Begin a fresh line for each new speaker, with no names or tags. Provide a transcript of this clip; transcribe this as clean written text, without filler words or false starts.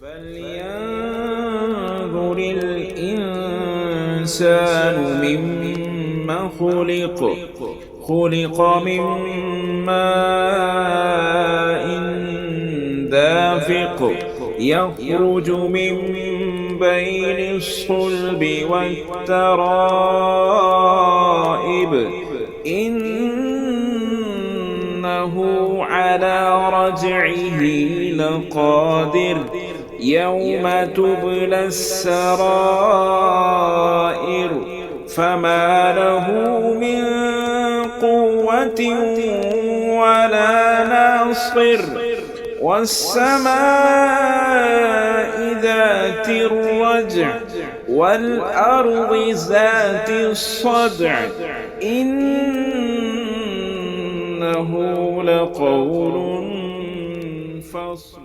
فلينظر الإنسان مما خلق من ماء دافق يخرج من بين الصلب والترائب إنه على رجعه لقادر يوم تبلى السرائر فما له من قوة ولا ناصر والسماء ذات الرجع والأرض ذات الصدع إنه لقول فصل.